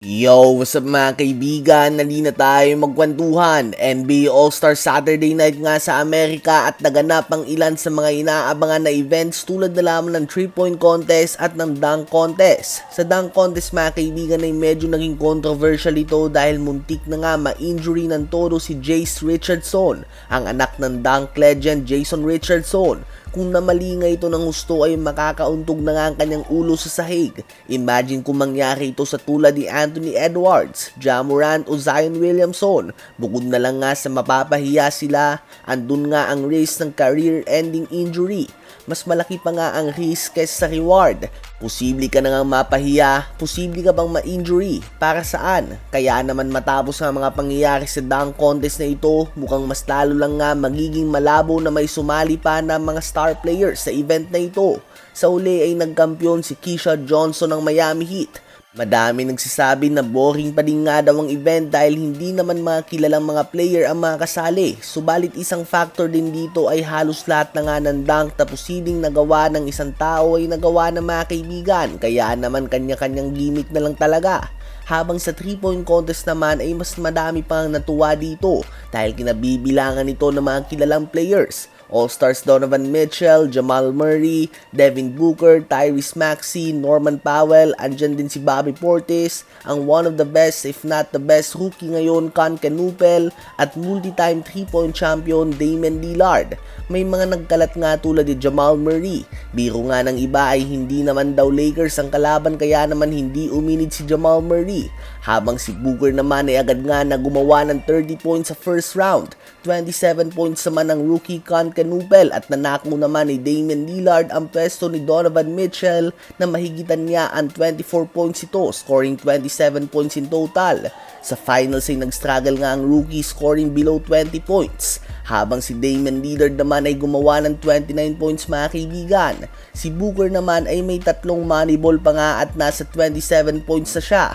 Yo, what's up mga kaibigan? Nali na tayo magkwentuhan. NBA All-Star Saturday Night nga sa Amerika at naganap ang ilan sa mga inaabangan na events tulad na lamang ng 3-point contest at ng dunk contest. Sa dunk contest mga kaibigan ay medyo naging controversial ito dahil muntik na nga ma-injury ng todo si Jace Richardson, ang anak ng dunk legend Jason Richardson. Kung namali nga ito ng gusto ay makakauntog na nga ang kanyang ulo sa sahig. Imagine kung mangyari ito sa tulad ni Anthony Edwards, Ja Morant o Zion Williamson. Bukod na lang nga sa mapapahiya sila, andun nga ang risk ng career-ending injury. Mas malaki pa nga ang risk kaysa sa reward. Posible ka na nga mapahiya, posible ka bang ma-injury. Para saan? Kaya naman matapos ang mga pangyayari sa dunk contest na ito, mukhang mas lalo lang nga magiging malabo na may sumali pa na mga star players sa event na ito. Sa uli ay nagkampiyon si Keisha Johnson ng Miami Heat. Madami nagsasabi na boring pa din nga daw ang event dahil hindi naman mga kilalang mga player ang mga kasali. Subalit isang factor din dito ay halos lahat na nga ng dunk na posibleng nagawa ng isang tao ay nagawa ng mga kaibigan. Kaya naman kanya-kanyang gimmick na lang talaga. Habang sa 3-point contest naman ay mas madami pang natuwa dito dahil kinabibilangan ito ng mga kilalang players. All-Stars Donovan Mitchell, Jamal Murray, Devin Booker, Tyrese Maxey, Norman Powell, andyan din si Bobby Portis, ang one of the best if not the best rookie ngayon, Con Canupel, at multi-time 3-point champion Damian Lillard. May mga nagkalat nga tulad ni Jamal Murray. Biro nga ng iba ay hindi naman daw Lakers ang kalaban kaya naman hindi uminid si Jamal Murray. Habang si Booker naman ay agad nga na gumawa ng 30 points sa first round. 27 points naman ng rookie Con Canupel at nanako naman ni Damian Lillard ang pwesto ni Donovan Mitchell na mahigitan niya ang 24 points ito, scoring 27 points in total. Sa finals ay nag-struggle nga ang rookie scoring below 20 points. Habang si Damian Lillard naman ay gumawa ng 29 points mga kaibigan. Si Booker naman ay may tatlong money ball pa nga at nasa 27 points na siya.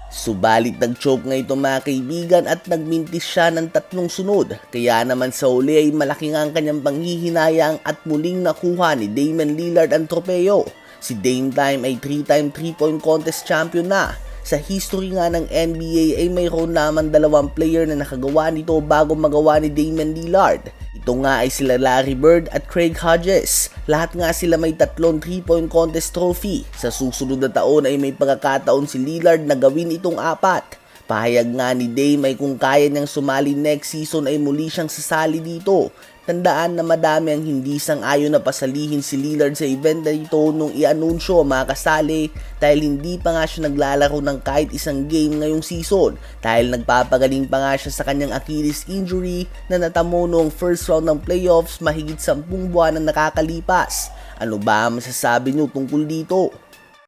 Subalit nag-choke nga ito mga kaibigan at nagmintis siya ng tatlong sunod. Kaya naman sa uli ay malaki nga ang kanyang panghihinayang at muling nakuha ni Damian Lillard ang tropeo. Si Dame Time ay 3-time 3-point contest champion na. Sa history nga ng NBA ay mayroon naman dalawang player na nakagawa nito bago magawa ni Damian Lillard. Ito nga ay sila Larry Bird at Craig Hodges. Lahat nga sila may tatlong 3-point contest trophy. Sa susunod na taon ay may pagkakataon si Lillard na gawin itong apat. Pahayag nga ni Dame ay kung kaya niyang sumali next season ay muli siyang sasali dito. Tandaan na madami ang hindi sang-ayon na pasalihin si Lillard sa event na ito nung i-anunsyo ang mga kasali dahil hindi pa nga siya naglalaro ng kahit isang game ngayong season dahil nagpapagaling pa nga siya sa kanyang Achilles injury na natamo noong first round ng playoffs mahigit 10 buwan na nakakalipas. Ano ba ang masasabi niyo tungkol dito?